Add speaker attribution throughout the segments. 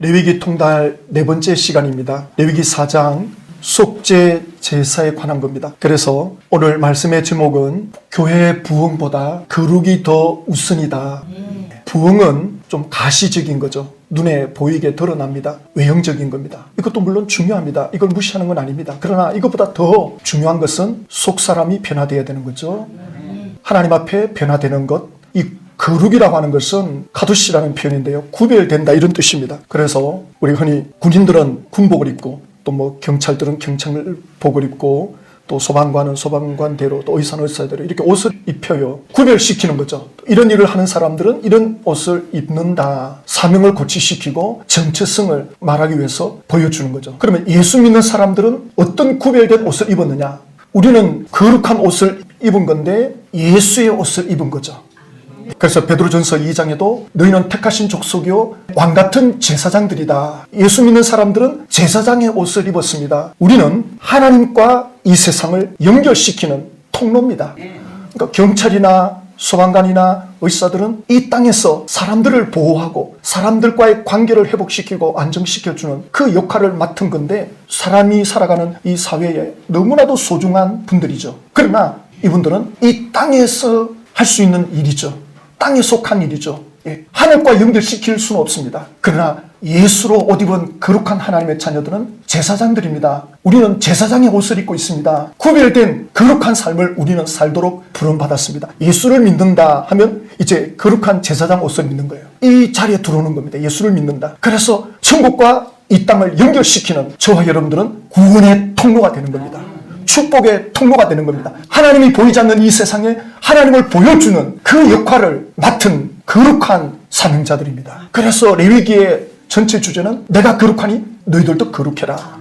Speaker 1: 레위기 통달 네 번째 시간입니다. 레위기 4장 속죄 제사에 관한 겁니다. 그래서 오늘 말씀의 제목은 교회의 부흥보다 거룩이 더 우선이다. 부흥은 좀 가시적인 거죠. 눈에 보이게 드러납니다. 외형적인 겁니다. 이것도 물론 중요합니다. 이걸 무시하는 건 아닙니다. 그러나 이것보다 더 중요한 것은 속사람이 변화되어야 되는 거죠. 하나님 앞에 변화되는 것, 이 거룩이라고 하는 것은 카두시라는 표현인데요. 구별된다 이런 뜻입니다. 그래서 우리 흔히 군인들은 군복을 입고 또 뭐 경찰들은 경찰복을 입고 또 소방관은 소방관대로 또 의사는 의사대로 이렇게 옷을 입혀요. 구별시키는 거죠. 이런 일을 하는 사람들은 이런 옷을 입는다. 사명을 고취시키고 정체성을 말하기 위해서 보여주는 거죠. 그러면 예수 믿는 사람들은 어떤 구별된 옷을 입었느냐? 우리는 거룩한 옷을 입은 건데 예수의 옷을 입은 거죠. 그래서 베드로전서 2장에도 너희는 택하신 족속이요 왕같은 제사장들이다. 예수 믿는 사람들은 제사장의 옷을 입었습니다. 우리는 하나님과 이 세상을 연결시키는 통로입니다. 그러니까 경찰이나 소방관이나 의사들은 이 땅에서 사람들을 보호하고 사람들과의 관계를 회복시키고 안정시켜주는 그 역할을 맡은 건데 사람이 살아가는 이 사회에 너무나도 소중한 분들이죠. 그러나 이분들은 이 땅에서 할 수 있는 일이죠. 땅에 속한 일이죠. 하늘과 연결시킬 수는 없습니다. 그러나 예수로 옷 입은 거룩한 하나님의 자녀들은 제사장들입니다. 우리는 제사장의 옷을 입고 있습니다. 구별된 거룩한 삶을 우리는 살도록 부름받았습니다. 예수를 믿는다 하면 이제 거룩한 제사장 옷을 입는 거예요. 이 자리에 들어오는 겁니다. 예수를 믿는다. 그래서 천국과 이 땅을 연결시키는 저와 여러분들은 구원의 통로가 되는 겁니다. 축복의 통로가 되는 겁니다. 하나님이 보이지 않는 이 세상에 하나님을 보여주는 그 역할을 맡은 거룩한 사명자들입니다. 그래서 레위기의 전체 주제는 내가 거룩하니 너희들도 거룩해라.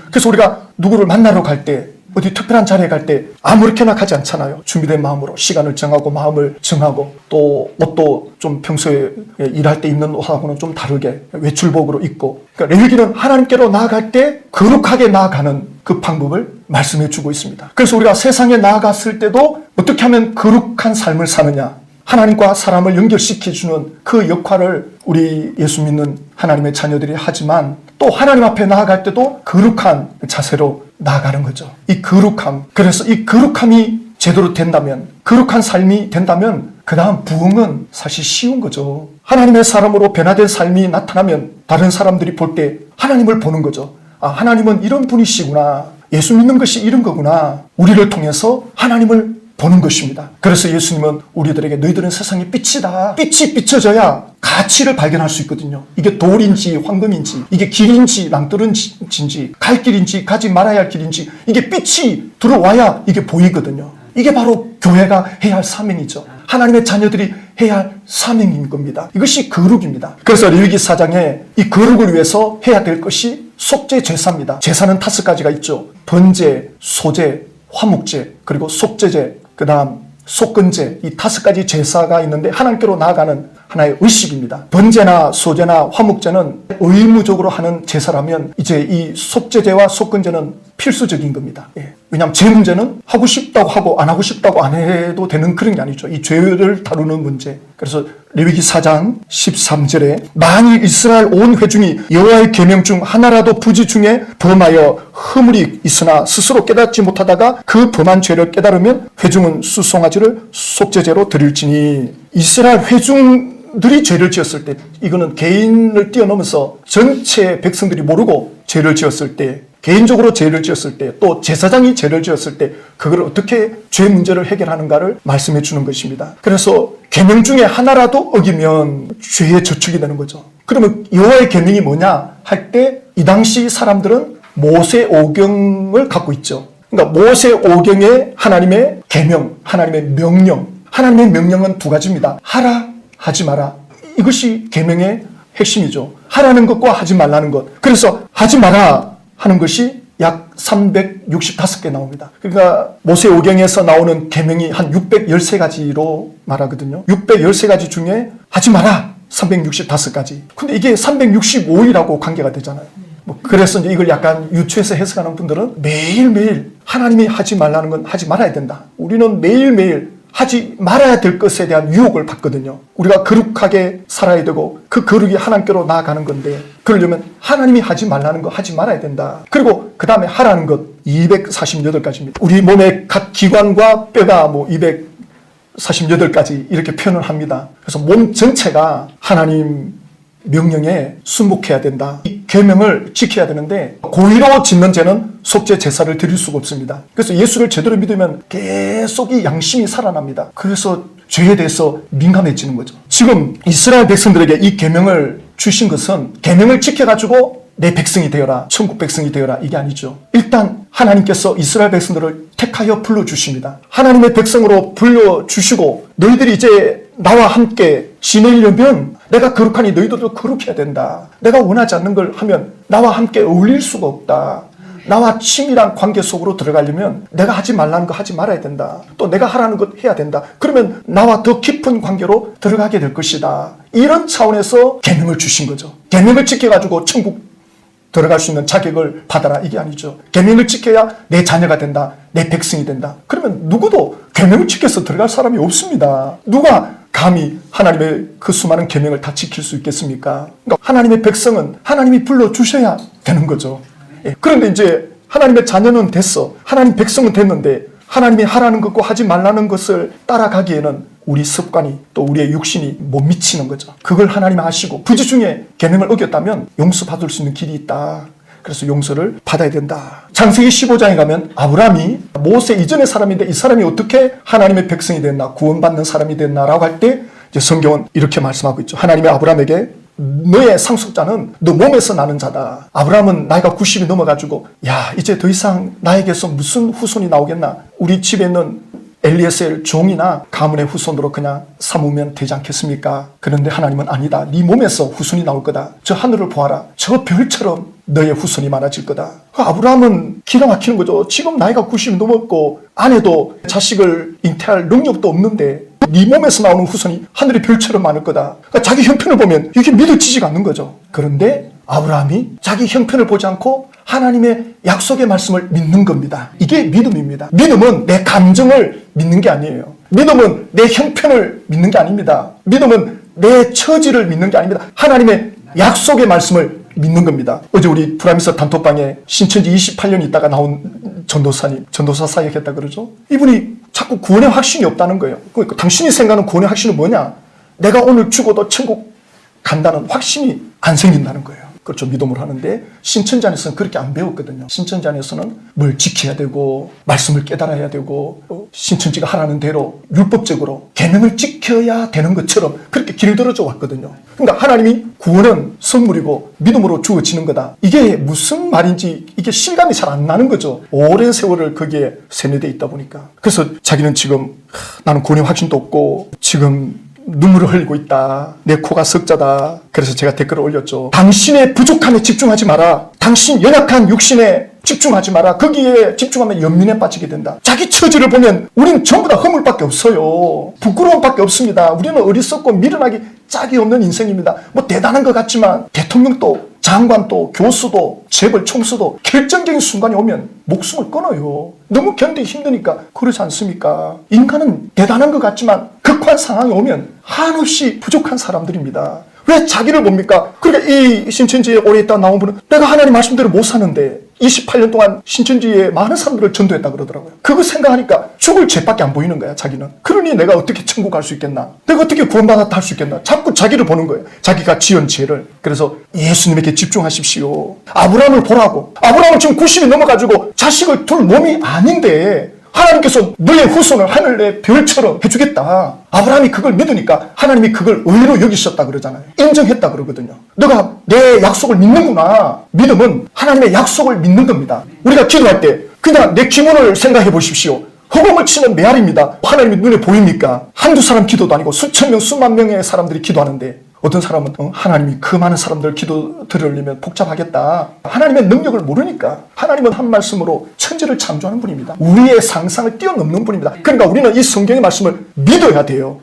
Speaker 1: 그래서 우리가 누구를 만나러 갈 때 어디 특별한 자리에 갈 때 아무렇게나 가지 않잖아요. 준비된 마음으로 시간을 정하고 마음을 정하고 또 옷도 좀 평소에 일할 때 입는 옷하고는 좀 다르게 외출복으로 입고, 그러니까 레위기는 하나님께로 나아갈 때 거룩하게 나아가는 그 방법을 말씀해 주고 있습니다. 그래서 우리가 세상에 나아갔을 때도 어떻게 하면 거룩한 삶을 사느냐, 하나님과 사람을 연결시켜주는 그 역할을 우리 예수 믿는 하나님의 자녀들이 하지만 또 하나님 앞에 나아갈 때도 거룩한 자세로 나아가는 거죠. 이 거룩함. 그래서 이 거룩함이 제대로 된다면, 거룩한 삶이 된다면 그 다음 부흥은 사실 쉬운 거죠. 하나님의 사람으로 변화된 삶이 나타나면 다른 사람들이 볼 때 하나님을 보는 거죠. 아, 하나님은 이런 분이시구나. 예수 믿는 것이 이런 거구나. 우리를 통해서 하나님을 보는 것입니다. 그래서 예수님은 우리들에게 너희들은 세상의 빛이다. 빛이 비춰져야 가치를 발견할 수 있거든요. 이게 돌인지 황금인지, 이게 길인지 낭떠러지인지, 갈 길인지 가지 말아야 할 길인지, 이게 빛이 들어와야 이게 보이거든요. 이게 바로 교회가 해야 할 사명이죠. 하나님의 자녀들이 해야 할 사명인 겁니다. 이것이 거룩입니다. 그래서 레위기 4장에 이 거룩을 위해서 해야 될 것이 속죄 제사입니다. 제사는 5가지가 있죠. 번제, 소제, 화목제, 그리고 속죄제, 그 다음 속건제, 이 5가지 제사가 있는데 하나님께로 나아가는 하나의 의식입니다. 번제나 소제나 화목제는 의무적으로 하는 제사라면 이제 이 속죄제와 속건제는 필수적인 겁니다. 왜냐하면 죄 문제는 하고 싶다고 하고 안 하고 싶다고 안 해도 되는 그런 게 아니죠. 이 죄를 다루는 문제. 그래서 레위기 4장 13절에 만일 이스라엘 온 회중이 여호와의 계명 중 하나라도 부지 중에 범하여 허물이 있으나 스스로 깨닫지 못하다가 그 범한 죄를 깨달으면 회중은 수송아지를 속죄제로 드릴지니, 이스라엘 회중들이 죄를 지었을 때, 이거는 개인을 뛰어넘어서 전체 백성들이 모르고 죄를 지었을 때, 개인적으로 죄를 지었을 때, 또 제사장이 죄를 지었을 때 그걸 어떻게 죄 문제를 해결하는가를 말씀해 주는 것입니다. 그래서 계명 중에 하나라도 어기면 죄의 저축이 되는 거죠. 그러면 여호와의 계명이 뭐냐 할 때 이 당시 사람들은 모세 오경을 갖고 있죠. 그러니까 모세 오경의 하나님의 계명, 하나님의 명령. 하나님의 명령은 2가지입니다. 하라, 하지 마라. 이것이 계명의 핵심이죠. 하라는 것과 하지 말라는 것. 그래서 하지 마라 하는 것이 약 365개 나옵니다. 그러니까 모세오경에서 나오는 계명이 한 613가지로 말하거든요. 613가지 중에 하지 마라 365가지. 근데 이게 365일하고 관계가 되잖아요. 그래서 이제 이걸 약간 유추해서 해석하는 분들은 매일매일 하나님이 하지 말라는 건 하지 말아야 된다. 우리는 매일매일 하지 말아야 될 것에 대한 유혹을 받거든요. 우리가 거룩하게 살아야 되고 그 거룩이 하나님께로 나아가는 건데 그러려면 하나님이 하지 말라는 거 하지 말아야 된다. 그리고 그 다음에 하라는 것 248가지입니다. 우리 몸의 각 기관과 뼈가 248가지 이렇게 표현을 합니다. 그래서 몸 전체가 하나님 명령에 순복해야 된다. 이 계명을 지켜야 되는데 고의로 짓는 죄는 속죄 제사를 드릴 수가 없습니다. 그래서 예수를 제대로 믿으면 계속 이 양심이 살아납니다. 그래서 죄에 대해서 민감해지는 거죠. 지금 이스라엘 백성들에게 이 계명을 주신 것은 계명을 지켜가지고 내 백성이 되어라, 천국 백성이 되어라, 이게 아니죠. 일단 하나님께서 이스라엘 백성들을 택하여 불러주십니다. 하나님의 백성으로 불러주시고 너희들이 이제 나와 함께 지내려면 내가 거룩하니 너희들도 거룩해야 된다. 내가 원하지 않는 걸 하면 나와 함께 어울릴 수가 없다. 나와 친밀한 관계 속으로 들어가려면 내가 하지 말라는 거 하지 말아야 된다. 또 내가 하라는 것 해야 된다. 그러면 나와 더 깊은 관계로 들어가게 될 것이다. 이런 차원에서 계명을 주신 거죠. 계명을 지켜가지고 천국 들어갈 수 있는 자격을 받아라, 이게 아니죠. 계명을 지켜야 내 자녀가 된다, 내 백성이 된다. 그러면 누구도 계명을 지켜서 들어갈 사람이 없습니다. 누가 감히 하나님의 그 수많은 계명을 다 지킬 수 있겠습니까? 그러니까 하나님의 백성은 하나님이 불러주셔야 되는 거죠. 그런데 이제 하나님의 자녀는 됐어. 하나님 백성은 됐는데 하나님이 하라는 것과 하지 말라는 것을 따라가기에는 우리 습관이 또 우리의 육신이 못 미치는 거죠. 그걸 하나님 아시고 부지 중에 계명을 어겼다면 용서받을 수 있는 길이 있다. 그래서 용서를 받아야 된다. 창세기 15장에 가면 아브라함이 모세 이전의 사람인데 이 사람이 어떻게 하나님의 백성이 됐나, 구원받는 사람이 됐나라고 할 때 이제 성경은 이렇게 말씀하고 있죠. 하나님이 아브라함에게 너의 상속자는 너 몸에서 나는 자다. 아브라함은 나이가 90이 넘어가지고 야, 이제 더 이상 나에게서 무슨 후손이 나오겠나. 우리 집에 있는 엘리에셀 종이나 가문의 후손으로 그냥 삼으면 되지 않겠습니까? 그런데 하나님은 아니다. 네 몸에서 후손이 나올 거다. 저 하늘을 보아라. 저 별처럼 너의 후손이 많아질 거다. 아브라함은 기가 막히는 거죠. 지금 나이가 90이 넘었고 아내도 자식을 잉태할 능력도 없는데 네 몸에서 나오는 후손이 하늘의 별처럼 많을 거다. 그러니까 자기 형편을 보면 이게 믿어지지가 않는 거죠. 그런데 아브라함이 자기 형편을 보지 않고 하나님의 약속의 말씀을 믿는 겁니다. 이게 믿음입니다. 믿음은 내 감정을 믿는 게 아니에요. 믿음은 내 형편을 믿는 게 아닙니다. 믿음은 내 처지를 믿는 게 아닙니다. 하나님의 약속의 말씀을 믿는 겁니다. 어제 우리 브라미스 단톡방에 신천지 28년 있다가 나온 전도사님, 전도사 사역했다 그러죠. 이분이 자꾸 구원의 확신이 없다는 거예요. 그러니까 당신이 생각하는 구원의 확신은 뭐냐? 내가 오늘 죽어도 천국 간다는 확신이 안 생긴다는 거예요. 그렇죠. 믿음으로 하는데 신천지 안에서는 그렇게 안 배웠거든요. 신천지 안에서는 뭘 지켜야 되고 말씀을 깨달아야 되고 신천지가 하라는 대로 율법적으로 계명을 지켜야 되는 것처럼 그렇게 길들여져 왔거든요. 그러니까 하나님이 구원은 선물이고 믿음으로 주어지는 거다. 이게 무슨 말인지 이게 실감이 잘 안 나는 거죠. 오랜 세월을 거기에 세뇌되어 있다 보니까. 그래서 자기는 지금 나는 구원의 확신도 없고 지금 눈물을 흘리고 있다. 내 코가 석자다. 그래서 제가 댓글을 올렸죠. 당신의 부족함에 집중하지 마라. 당신 연약한 육신에 집중하지 마라. 거기에 집중하면 연민에 빠지게 된다. 자기 처지를 보면 우리는 전부 다 허물밖에 없어요. 부끄러움밖에 없습니다. 우리는 어리석고 미련하기 짝이 없는 인생입니다. 뭐 대단한 것 같지만 대통령도 장관도 교수도 재벌 총수도 결정적인 순간이 오면 목숨을 끊어요. 너무 견디기 힘드니까 그렇지 않습니까? 인간은 대단한 것 같지만 극한 상황이 오면 한없이 부족한 사람들입니다. 왜 자기를 봅니까? 그러니까 이 신천지에 오래 있다 나온 분은 내가 하나님 말씀대로 못 사는데 28년 동안 신천지에 많은 사람들을 전도했다 그러더라고요. 그거 생각하니까 죽을 죄밖에 안 보이는 거야, 자기는. 그러니 내가 어떻게 천국 갈 수 있겠나? 내가 어떻게 구원받았다 할 수 있겠나? 자꾸 자기를 보는 거예요. 자기가 지은 죄를. 그래서 예수님에게 집중하십시오. 아브라함을 보라고. 아브라함은 지금 90이 넘어가지고 자식을 둘 몸이 아닌데 하나님께서 너의 후손을 하늘의 별처럼 해주겠다. 아브라함이 그걸 믿으니까 하나님이 그걸 의로 여기셨다 그러잖아요. 인정했다 그러거든요. 너가 내 약속을 믿는구나. 믿음은 하나님의 약속을 믿는 겁니다. 우리가 기도할 때 그냥 내 기분을 생각해 보십시오. 허공을 치는 메아리입니다. 하나님이 눈에 보입니까? 한두 사람 기도도 아니고 수천 명, 수만 명의 사람들이 기도하는데 어떤 사람은 하나님이 그 많은 사람들 기도 들으려면 복잡하겠다. 하나님의 능력을 모르니까. 하나님은 한 말씀으로 천지를 창조하는 분입니다. 우리의 상상을 뛰어넘는 분입니다. 그러니까 우리는 이 성경의 말씀을 믿어야 돼요.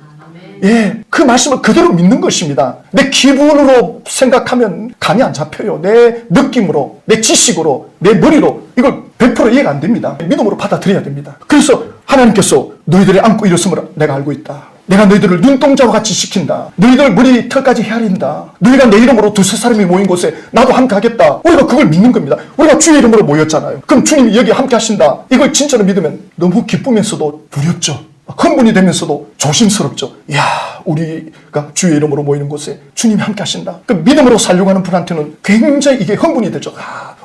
Speaker 1: 예, 그 말씀을 그대로 믿는 것입니다. 내 기분으로 생각하면 감이 안 잡혀요. 내 느낌으로, 내 지식으로, 내 머리로 이걸 100% 이해가 안 됩니다. 믿음으로 받아들여야 됩니다. 그래서 하나님께서 너희들이 안고 일었음을 내가 알고 있다. 내가 너희들을 눈동자와 같이 시킨다. 너희들 머리 털까지 헤아린다. 너희가 내 이름으로 두세 사람이 모인 곳에 나도 함께 하겠다. 우리가 그걸 믿는 겁니다. 우리가 주의 이름으로 모였잖아요. 그럼 주님이 여기 함께 하신다. 이걸 진짜로 믿으면 너무 기쁘면서도 두렵죠. 흥분이 되면서도 조심스럽죠. 이야, 우리가 주의 이름으로 모이는 곳에 주님이 함께 하신다. 그 믿음으로 살려고 하는 분한테는 굉장히 이게 흥분이 되죠.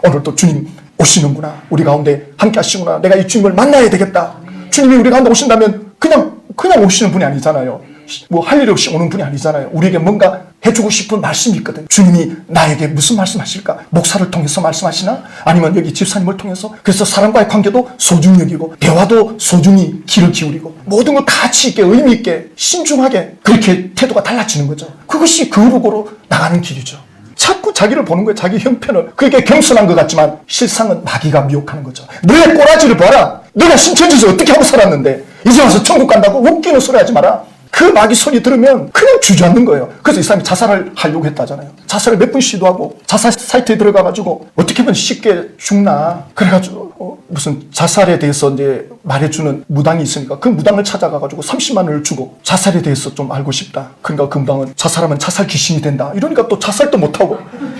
Speaker 1: 오늘 또 주님 오시는구나. 우리 가운데 함께 하시구나. 내가 이 주님을 만나야 되겠다. 주님이 우리 가운데 오신다면 그냥 오시는 분이 아니잖아요. 뭐 할 일 없이 오는 분이 아니잖아요. 우리에게 뭔가 해주고 싶은 말씀이 있거든. 주님이 나에게 무슨 말씀하실까? 목사를 통해서 말씀하시나? 아니면 여기 집사님을 통해서? 그래서 사람과의 관계도 소중히 여기고 대화도 소중히 귀를 기울이고 모든 걸 가치 있게 의미 있게 신중하게 그렇게 태도가 달라지는 거죠. 그것이 거룩으로 나가는 길이죠. 자꾸 자기를 보는 거예요. 자기 형편을. 그게 겸손한 것 같지만 실상은 마귀가 미혹하는 거죠. 너의 꼬라지를 봐라. 너가 신천지에서 어떻게 하고 살았는데 이제 와서 천국 간다고 웃기는 소리 하지 마라. 그 마귀 소리 들으면 그냥 주저앉는 거예요. 그래서 이 사람이 자살을 하려고 했다잖아요. 자살을 몇 번 시도하고 자살 사이트에 들어가가지고 어떻게 하면 쉽게 죽나. 그래가지고 무슨 자살에 대해서 이제 말해주는 무당이 있으니까 그 무당을 찾아가가지고 30만 원을 주고 자살에 대해서 좀 알고 싶다. 그러니까 그 무당은 자살하면 자살 귀신이 된다. 이러니까 또 자살도 못하고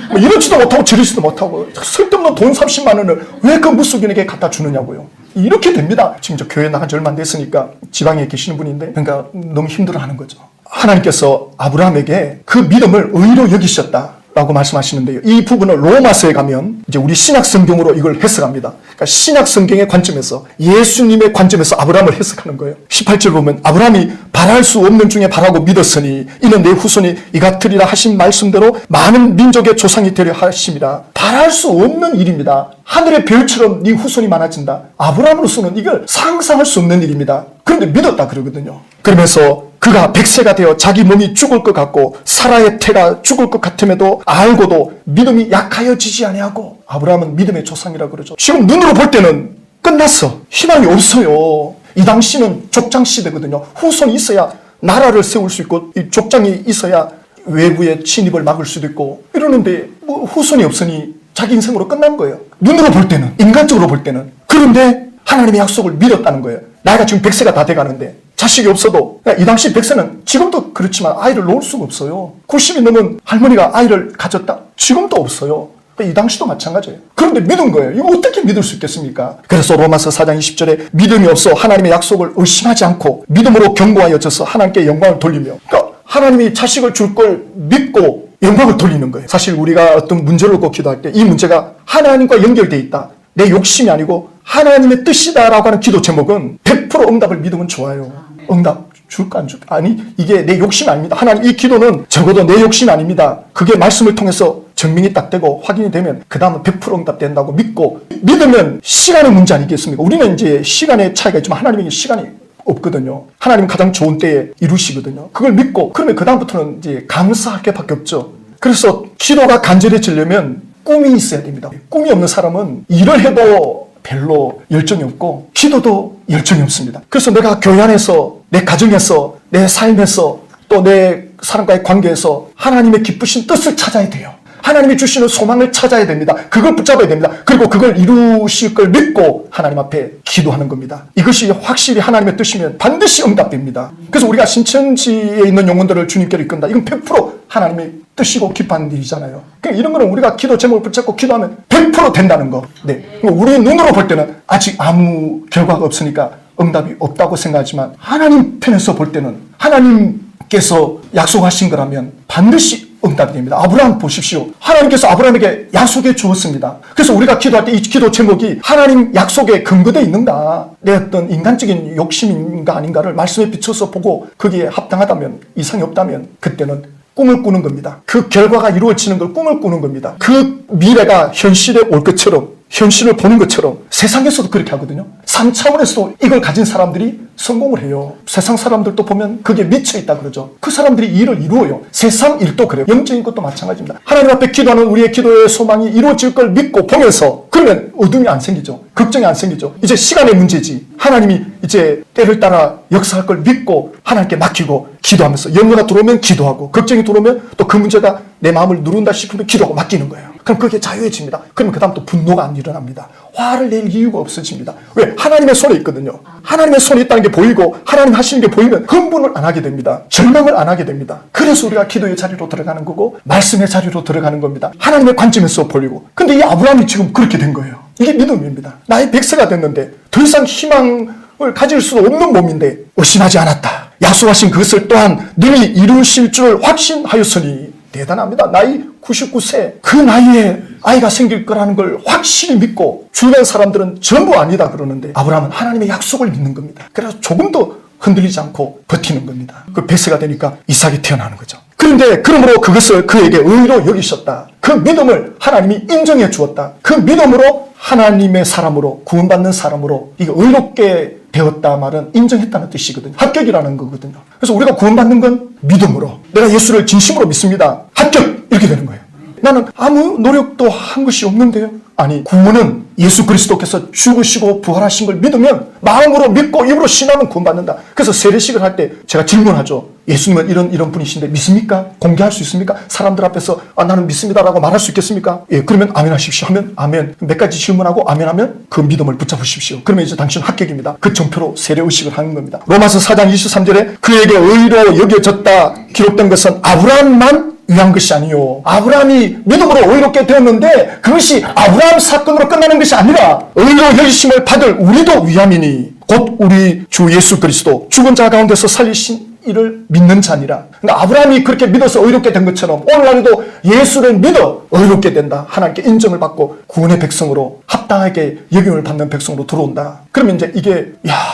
Speaker 1: 뭐 이러지도 못하고 저러지도 못하고 쓸데없는 돈 30만 원을 왜 그 무속인에게 갖다 주느냐고요. 이렇게 됩니다. 지금 저 교회 나간 지 얼마 안 됐으니까 지방에 계시는 분인데 그러니까 너무 힘들어하는 거죠. 하나님께서 아브라함에게 그 믿음을 의로 여기셨다라고 말씀하시는데요. 이 부분을 로마서에 가면 이제 우리 신약 성경으로 이걸 해석합니다. 그러니까 신약 성경의 관점에서 예수님의 관점에서 아브라함을 해석하는 거예요. 18절 보면 아브라함이 바랄 수 없는 중에 바라고 믿었으니 이는 내 후손이 이같으리라 하신 말씀대로 많은 민족의 조상이 되려 하심이라. 바랄 수 없는 일입니다. 하늘의 별처럼 네 후손이 많아진다. 아브라함으로서는 이걸 상상할 수 없는 일입니다. 그런데 믿었다 그러거든요. 그러면서 그가 100세가 되어 자기 몸이 죽을 것 같고 사라의 태가 죽을 것 같음에도 알고도 믿음이 약하여지지 아니하고 아브라함은 믿음의 조상이라 그러죠. 지금 눈으로 볼 때는 끝났어. 희망이 없어요. 이 당시는 족장 시대거든요. 후손이 있어야 나라를 세울 수 있고 이 족장이 있어야 외부의 침입을 막을 수도 있고 이러는데 뭐 후손이 없으니 자기 인생으로 끝난 거예요. 눈으로 볼 때는, 인간적으로 볼 때는. 그런데 하나님의 약속을 믿었다는 거예요. 나이가 지금 100세가 다 돼가는데 자식이 없어도 이 당시 100세는 지금도 그렇지만 아이를 놓을 수가 없어요. 90이 넘은 할머니가 아이를 가졌다? 지금도 없어요. 이 당시도 마찬가지예요. 그런데 믿은 거예요. 이거 어떻게 믿을 수 있겠습니까? 그래서 로마서 4장 20절에 믿음이 없어 하나님의 약속을 의심하지 않고 믿음으로 견고하여져서 하나님께 영광을 돌리며, 그러니까 하나님이 자식을 줄 걸 믿고 영광을 돌리는 거예요. 사실 우리가 어떤 문제를 놓고 기도할 때 이 문제가 하나님과 연결되어 있다. 내 욕심이 아니고 하나님의 뜻이다라고 하는 기도 제목은 100% 응답을 믿으면 좋아요. 응답 줄까 안 줄까? 아니, 이게 내 욕심이 아닙니다. 하나님, 이 기도는 적어도 내 욕심이 아닙니다. 그게 말씀을 통해서 증명이 딱 되고 확인이 되면 그 다음은 100% 응답된다고 믿고, 믿으면 시간의 문제 아니겠습니까? 우리는 이제 시간의 차이가 있지만 하나님에게 시간이 없거든요. 하나님 가장 좋은 때에 이루시거든요. 그걸 믿고 그러면 그 다음부터는 이제 감사할 게 밖에 없죠. 그래서 기도가 간절해지려면 꿈이 있어야 됩니다. 꿈이 없는 사람은 일을 해도 별로 열정이 없고 기도도 열정이 없습니다. 그래서 내가 교회 안에서, 내 가정에서, 내 삶에서, 또 내 사람과의 관계에서 하나님의 기쁘신 뜻을 찾아야 돼요. 하나님이 주시는 소망을 찾아야 됩니다. 그걸 붙잡아야 됩니다. 그리고 그걸 이루실 걸 믿고 하나님 앞에 기도하는 겁니다. 이것이 확실히 하나님의 뜻이면 반드시 응답됩니다. 그래서 우리가 신천지에 있는 영혼들을 주님께로 이끈다. 이건 100% 하나님의 뜻이고 기뻐하는 일이잖아요. 그러니까 이런 거는 우리가 기도 제목을 붙잡고 기도하면 100% 된다는 거. 네. 우리 눈으로 볼 때는 아직 아무 결과가 없으니까 응답이 없다고 생각하지만 하나님 편에서 볼 때는 하나님께서 약속하신 거라면 반드시 응답이 됩니다. 아브라함 보십시오. 하나님께서 아브라함에게 약속해 주었습니다. 그래서 우리가 기도할 때 이 기도 제목이 하나님 약속에 근거되어 있는가, 내 어떤 인간적인 욕심인가 아닌가를 말씀에 비춰서 보고 거기에 합당하다면, 이상이 없다면 그때는 꿈을 꾸는 겁니다. 그 결과가 이루어지는 걸 꿈을 꾸는 겁니다. 그 미래가 현실에 올 것처럼, 현실을 보는 것처럼 세상에서도 그렇게 하거든요. 3차원에서도 이걸 가진 사람들이 성공을 해요. 세상 사람들도 보면 그게 미쳐있다 그러죠. 그 사람들이 일을 이루어요. 세상 일도 그래요. 영적인 것도 마찬가지입니다. 하나님 앞에 기도하는 우리의 기도의 소망이 이루어질 걸 믿고 보면서, 그러면 어둠이 안 생기죠. 걱정이 안 생기죠. 이제 시간의 문제지. 하나님이 이제 때를 따라 역사할 걸 믿고 하나님께 맡기고 기도하면서, 염려가 들어오면 기도하고, 걱정이 들어오면 또 그 문제가 내 마음을 누른다 싶으면 기도하고 맡기는 거예요. 그럼 그게 자유해집니다. 그러면 그 다음 또 분노가 안 일어납니다. 화를 낼 이유가 없어집니다. 왜? 하나님의 손에 있거든요. 하나님의 손에 있다는 게 보이고 하나님 하시는 게 보이면 흥분을 안 하게 됩니다. 절망을 안 하게 됩니다. 그래서 우리가 기도의 자리로 들어가는 거고 말씀의 자리로 들어가는 겁니다. 하나님의 관점에서 보이고. 근데 이 아브라함이 지금 그렇게 된 거예요. 이게 믿음입니다. 나의 100세가 됐는데 더 이상 희망을 가질 수 없는 몸인데 의심하지 않았다. 약속하신 그것을 또한 능히 이루실 줄 확신하였으니. 대단합니다. 나이 99세 그 나이에 아이가 생길 거라는 걸 확실히 믿고 주변 사람들은 전부 아니다 그러는데 아브라함은 하나님의 약속을 믿는 겁니다. 그래서 조금도 흔들리지 않고 버티는 겁니다. 그 100세가 되니까 이삭이 태어나는 거죠. 그런데 그러므로 그것을 그에게 의로 여기셨다. 그 믿음을 하나님이 인정해 주었다. 그 믿음으로 하나님의 사람으로 구원받는 사람으로 이거 의롭게 되었다 말은 인정했다는 뜻이거든요. 합격이라는 거거든요. 그래서 우리가 구원받는 건 믿음으로 내가 예수를 진심으로 믿습니다. 합격! 이렇게 되는 거예요. 나는 아무 노력도 한 것이 없는데요. 아니 구원은 예수 그리스도께서 죽으시고 부활하신 걸 믿으면 마음으로 믿고 입으로 신하면 구원받는다. 그래서 세례식을 할 때 제가 질문하죠. 예수님은 이런 분이신데 믿습니까? 공개할 수 있습니까? 사람들 앞에서 나는 믿습니다라고 말할 수 있겠습니까? 예, 그러면 아멘 하십시오 하면 아멘. 몇 가지 질문하고 아멘 하면 그 믿음을 붙잡으십시오. 그러면 이제 당신은 합격입니다. 그 정표로 세례의식을 하는 겁니다. 로마서 4장 23절에 그에게 의로 여겨졌다 기록된 것은 아브라함만 위한 것이 아니요. 아브라함이 믿음으로 의롭게 되었는데 그것이 아브라함 사건으로 끝나는 것이 아니라 의로 여기심을 받을 우리도 위함이니 곧 우리 주 예수 그리스도 죽은 자 가운데서 살리신 이를 믿는 자니라. 그러니까 아브라함이 그렇게 믿어서 의롭게 된 것처럼 오늘날에도 예수를 믿어 의롭게 된다. 하나님께 인정을 받고 구원의 백성으로 합당하게 여김을 받는 백성으로 들어온다. 그러면 이제 이게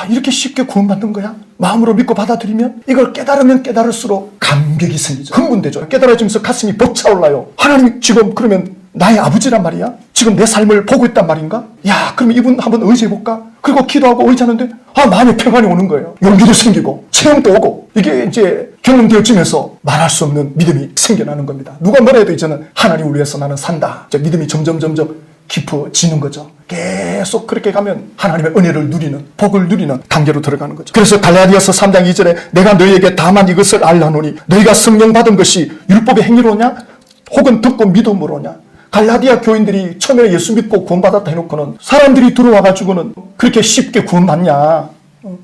Speaker 1: 이렇게 쉽게 구원받는 거야? 마음으로 믿고 받아들이면 이걸 깨달으면 깨달을수록 감격이 생기죠. 흥분되죠. 깨달아지면서 가슴이 벅차올라요. 하나님 지금 그러면 나의 아버지란 말이야? 지금 내 삶을 보고 있단 말인가? 그럼 이분 한번 의지해볼까? 그리고 기도하고 의지하는데 마음에 평안이 오는 거예요. 용기도 생기고 체험도 오고 이게 이제 경험되어지면서 말할 수 없는 믿음이 생겨나는 겁니다. 누가 뭐라 해도 이제는 하나님을 위해서 나는 산다. 이제 믿음이 점점 깊어지는 거죠. 계속 그렇게 가면 하나님의 은혜를 누리는 복을 누리는 단계로 들어가는 거죠. 그래서 갈라디아서 3장 2절에 내가 너희에게 다만 이것을 알라노니 너희가 성령 받은 것이 율법의 행위로냐 혹은 듣고 믿음으로냐. 갈라디아 교인들이 처음에 예수 믿고 구원받았다 해놓고는 사람들이 들어와가지고는 그렇게 쉽게 구원받냐.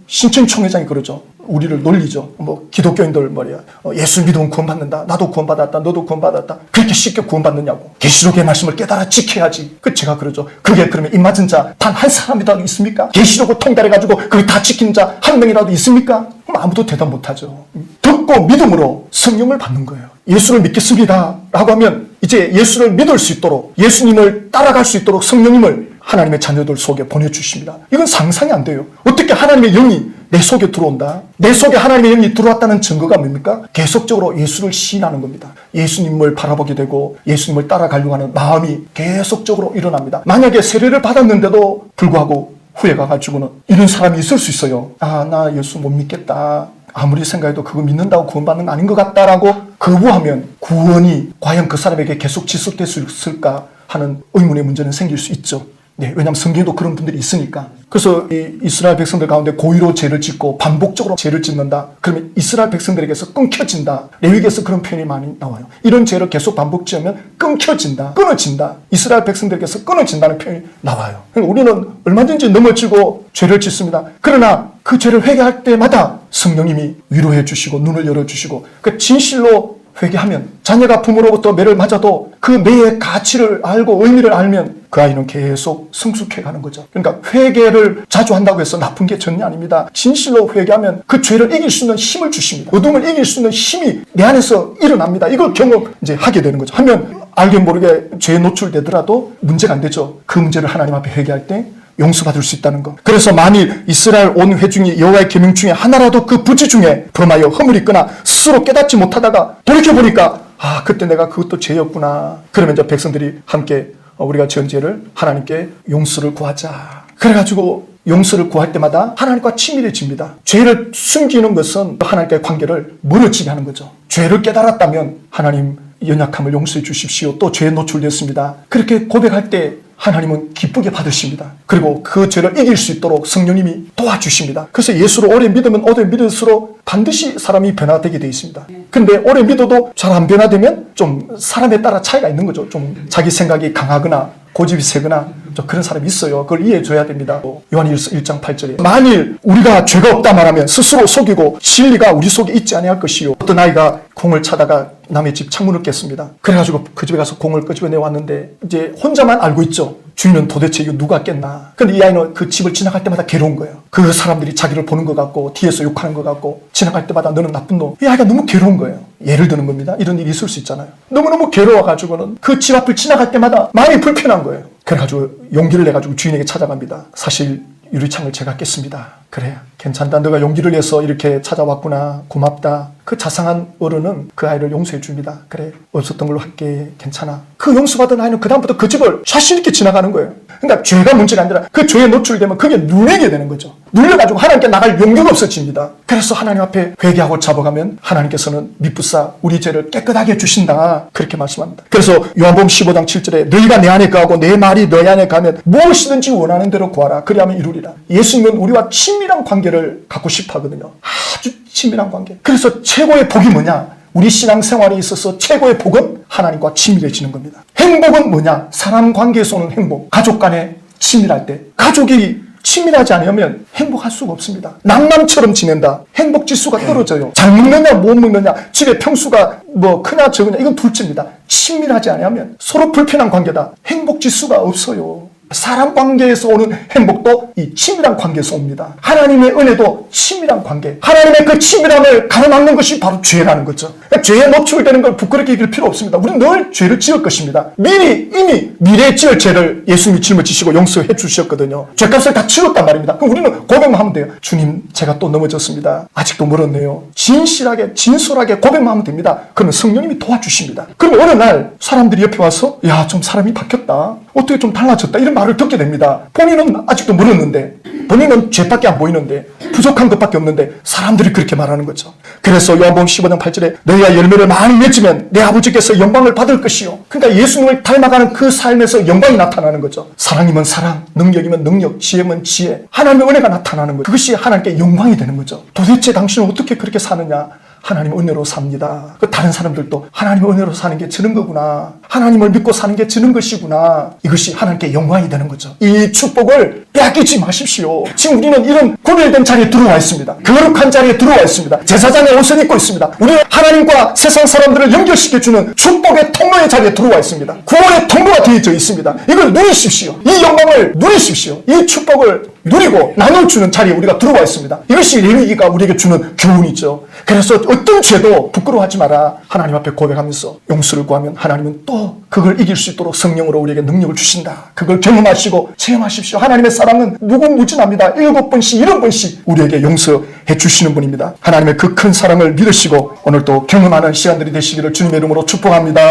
Speaker 1: 신천총회장이 그러죠. 우리를 놀리죠. 기독교인들 말이야. 예수 믿으면 구원받는다. 나도 구원받았다. 너도 구원받았다. 그렇게 쉽게 구원받느냐고. 계시록의 말씀을 깨달아 지켜야지. 제가 그러죠. 그게 그러면 입맞은 자 단 한 사람이라도 있습니까? 계시록을 통달해가지고 그걸 다 지키는 자 한 명이라도 있습니까? 아무도 대답 못하죠. 듣고 믿음으로 성령을 받는 거예요. 예수를 믿겠습니다 라고 하면 이제 예수를 믿을 수 있도록 예수님을 따라갈 수 있도록 성령님을 하나님의 자녀들 속에 보내주십니다. 이건 상상이 안 돼요. 어떻게 하나님의 영이 내 속에 들어온다? 내 속에 하나님의 영이 들어왔다는 증거가 뭡니까? 계속적으로 예수를 시인하는 겁니다. 예수님을 바라보게 되고 예수님을 따라가려고 하는 마음이 계속적으로 일어납니다. 만약에 세례를 받았는데도 불구하고 후회가 가지고는 이런 사람이 있을 수 있어요. 나 예수 못 믿겠다. 아무리 생각해도 그거 믿는다고 구원받는 거 아닌 것 같다라고 거부하면 구원이 과연 그 사람에게 계속 지속될 수 있을까 하는 의문의 문제는 생길 수 있죠. 네, 왜냐하면 성경에도 그런 분들이 있으니까. 그래서 이 이스라엘 백성들 가운데 고의로 죄를 짓고 반복적으로 죄를 짓는다. 그러면 이스라엘 백성들에게서 끊겨진다. 레위기에서 그런 표현이 많이 나와요. 이런 죄를 계속 반복 지으면 끊겨진다. 끊어진다. 이스라엘 백성들에게서 끊어진다는 표현이 나와요. 그러니까 우리는 얼마든지 넘어지고 죄를 짓습니다. 그러나 그 죄를 회개할 때마다 성령님이 위로해 주시고 눈을 열어주시고 그 진실로 회개하면 자녀가 부모로부터 매를 맞아도 그 매의 가치를 알고 의미를 알면 그 아이는 계속 성숙해가는 거죠. 그러니까 회개를 자주 한다고 해서 나쁜 게 전혀 아닙니다. 진실로 회개하면 그 죄를 이길 수 있는 힘을 주십니다. 어둠을 이길 수 있는 힘이 내 안에서 일어납니다. 이걸 경험 이제 하게 되는 거죠. 하면 알게 모르게 죄에 노출되더라도 문제가 안 되죠. 그 문제를 하나님 앞에 회개할 때 용서받을 수 있다는 것. 그래서 만일 이스라엘 온 회중이 여호와의 계명 중에 하나라도 그 부지 중에 범하여 허물이 있거나 스스로 깨닫지 못하다가 돌이켜보니까 그때 내가 그것도 죄였구나. 그러면 이제 백성들이 함께 우리가 지은 죄를 하나님께 용서를 구하자. 그래가지고 용서를 구할 때마다 하나님과 친밀해집니다. 죄를 숨기는 것은 하나님과의 관계를 멀어지게 하는 거죠. 죄를 깨달았다면 하나님 연약함을 용서해 주십시오. 또 죄에 노출됐습니다. 그렇게 고백할 때 하나님은 기쁘게 받으십니다. 그리고 그 죄를 이길 수 있도록 성령님이 도와주십니다. 그래서 예수를 오래 믿으면 오래 믿을수록 반드시 사람이 변화되게 되어 있습니다. 근데 오래 믿어도 잘 안 변화되면 좀 사람에 따라 차이가 있는 거죠. 좀 자기 생각이 강하거나 고집이 세거나 좀 그런 사람이 있어요. 그걸 이해해줘야 됩니다. 요한일서 1장 8절에 만일 우리가 죄가 없다 말하면 스스로 속이고 진리가 우리 속에 있지 아니할 것이요. 어떤 아이가 공을 차다가 남의 집 창문을 깼습니다. 그래가지고 그 집에 가서 공을 끄집어내 왔는데 이제 혼자만 알고 있죠. 주인은 도대체 이거 누가 깼나. 근데 이 아이는 그 집을 지나갈 때마다 괴로운 거예요. 그 사람들이 자기를 보는 것 같고 뒤에서 욕하는 것 같고 지나갈 때마다 너는 나쁜 놈. 이 아이가 너무 괴로운 거예요. 예를 드는 겁니다. 이런 일이 있을 수 있잖아요. 너무너무 괴로워가지고는 그 집 앞을 지나갈 때마다 마음이 불편한 거예요. 그래가지고 용기를 내가지고 주인에게 찾아갑니다. 사실 유리창을 제가 깼습니다. 그래, 괜찮다. 너가 용기를 내서 이렇게 찾아왔구나. 고맙다. 그 자상한 어른은 그 아이를 용서해 줍니다. 그래, 없었던 걸로 할게. 괜찮아. 그 용서받은 아이는 그다음부터 그 집을 자신 있게 지나가는 거예요. 그러니까 죄가 문제가 아니라 그 죄에 노출되면 그게 눌리게 되는 거죠. 눌려가지고 하나님께 나갈 용기가 없어집니다. 그래서 하나님 앞에 회개하고 잡아가면 하나님께서는 미쁘사 우리 죄를 깨끗하게 해주신다. 그렇게 말씀합니다. 그래서 요한복음 15장 7절에 너희가 내 안에 거하고 내 말이 너희 안에 가면 무엇이든지 원하는 대로 구하라. 그리하면 이루리라. 예수님은 우리와 친밀한 관계를 갖고 싶어 하거든요. 아주 친밀한 관계. 그래서 최고의 복이 뭐냐? 우리 신앙생활에 있어서 최고의 복은 하나님과 친밀해지는 겁니다. 행복은 뭐냐? 사람 관계에서 오는 행복. 가족 간에 친밀할 때. 가족이 친밀하지 않으면 행복할 수가 없습니다. 낭만처럼 지낸다. 행복 지수가 떨어져요. 잘 먹느냐 못 먹느냐 집에 평수가 뭐 크냐 적으냐 이건 둘째입니다. 친밀하지 않으면 서로 불편한 관계다. 행복 지수가 없어요. 사람 관계에서 오는 행복도 이 친밀한 관계에서 옵니다. 하나님의 은혜도 친밀한 관계. 하나님의 그 친밀함을 가로막는 것이 바로 죄라는 거죠. 그러니까 죄에 노출되는 걸 부끄럽게 얘기할 필요 없습니다. 우리는 늘 죄를 지을 것입니다. 이미 미래에 지을 죄를 예수님이 짊어지시고 용서해 주셨거든요. 죄값을 다 치렀단 말입니다. 그럼 우리는 고백만 하면 돼요. 주님, 제가 또 넘어졌습니다. 아직도 멀었네요. 진실하게 진솔하게 고백만 하면 됩니다. 그러면 성령님이 도와주십니다. 그럼 어느 날 사람들이 옆에 와서 야, 좀 사람이 바뀌었다. 어떻게 좀 달라졌다. 이런 말을 듣게 됩니다. 본인은 아직도 멀었는데, 본인은 죄밖에 안 보이는데, 부족한 것밖에 없는데 사람들이 그렇게 말하는 거죠. 그래서 요한복음 15장 8절에 너희가 열매를 많이 맺으면 내 아버지께서 영광을 받을 것이요. 그러니까 예수님을 닮아가는 그 삶에서 영광이 나타나는 거죠. 사랑이면 사랑, 능력이면 능력, 지혜면 지혜. 하나님의 은혜가 나타나는 거죠. 그것이 하나님께 영광이 되는 거죠. 도대체 당신은 어떻게 그렇게 사느냐? 하나님의 은혜로 삽니다. 다른 사람들도 하나님의 은혜로 사는 게 저런 거구나. 하나님을 믿고 사는 게 저런 것이구나. 이것이 하나님께 영광이 되는 거죠. 이 축복을 빼앗기지 마십시오. 지금 우리는 이런 구별된 자리에 들어와 있습니다. 거룩한 자리에 들어와 있습니다. 제사장의 옷을 입고 있습니다. 우리는 하나님과 세상 사람들을 연결시켜주는 축복의 통로의 자리에 들어와 있습니다. 구원의 통로가 되어져 있습니다. 이걸 누리십시오. 이 영광을 누리십시오. 이 축복을 누리고 나눠주는 자리에 우리가 들어와 있습니다. 이것이 레위기가 우리에게 주는 교훈이죠. 그래서 어떤 죄도 부끄러워하지 마라. 하나님 앞에 고백하면서 용서를 구하면 하나님은 또 그걸 이길 수 있도록 성령으로 우리에게 능력을 주신다. 그걸 경험하시고 체험하십시오. 하나님의 사랑은 무궁무진합니다. 7번씩 7번씩 우리에게 용서해 주시는 분입니다. 하나님의 그 큰 사랑을 믿으시고 오늘 또 경험하는 시간들이 되시기를 주님의 이름으로 축복합니다.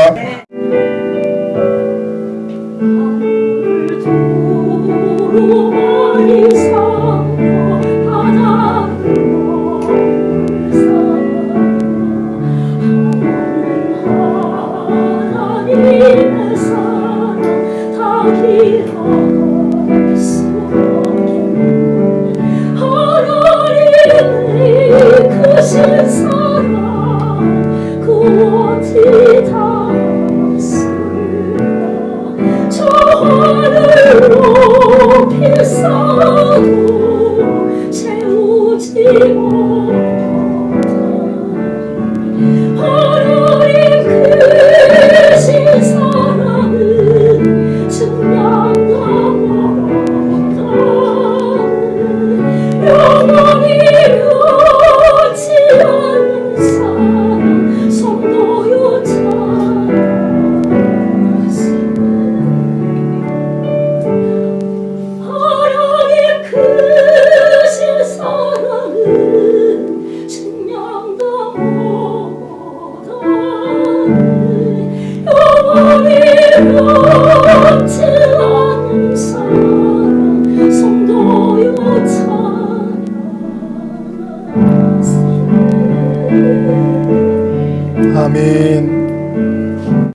Speaker 1: 아멘.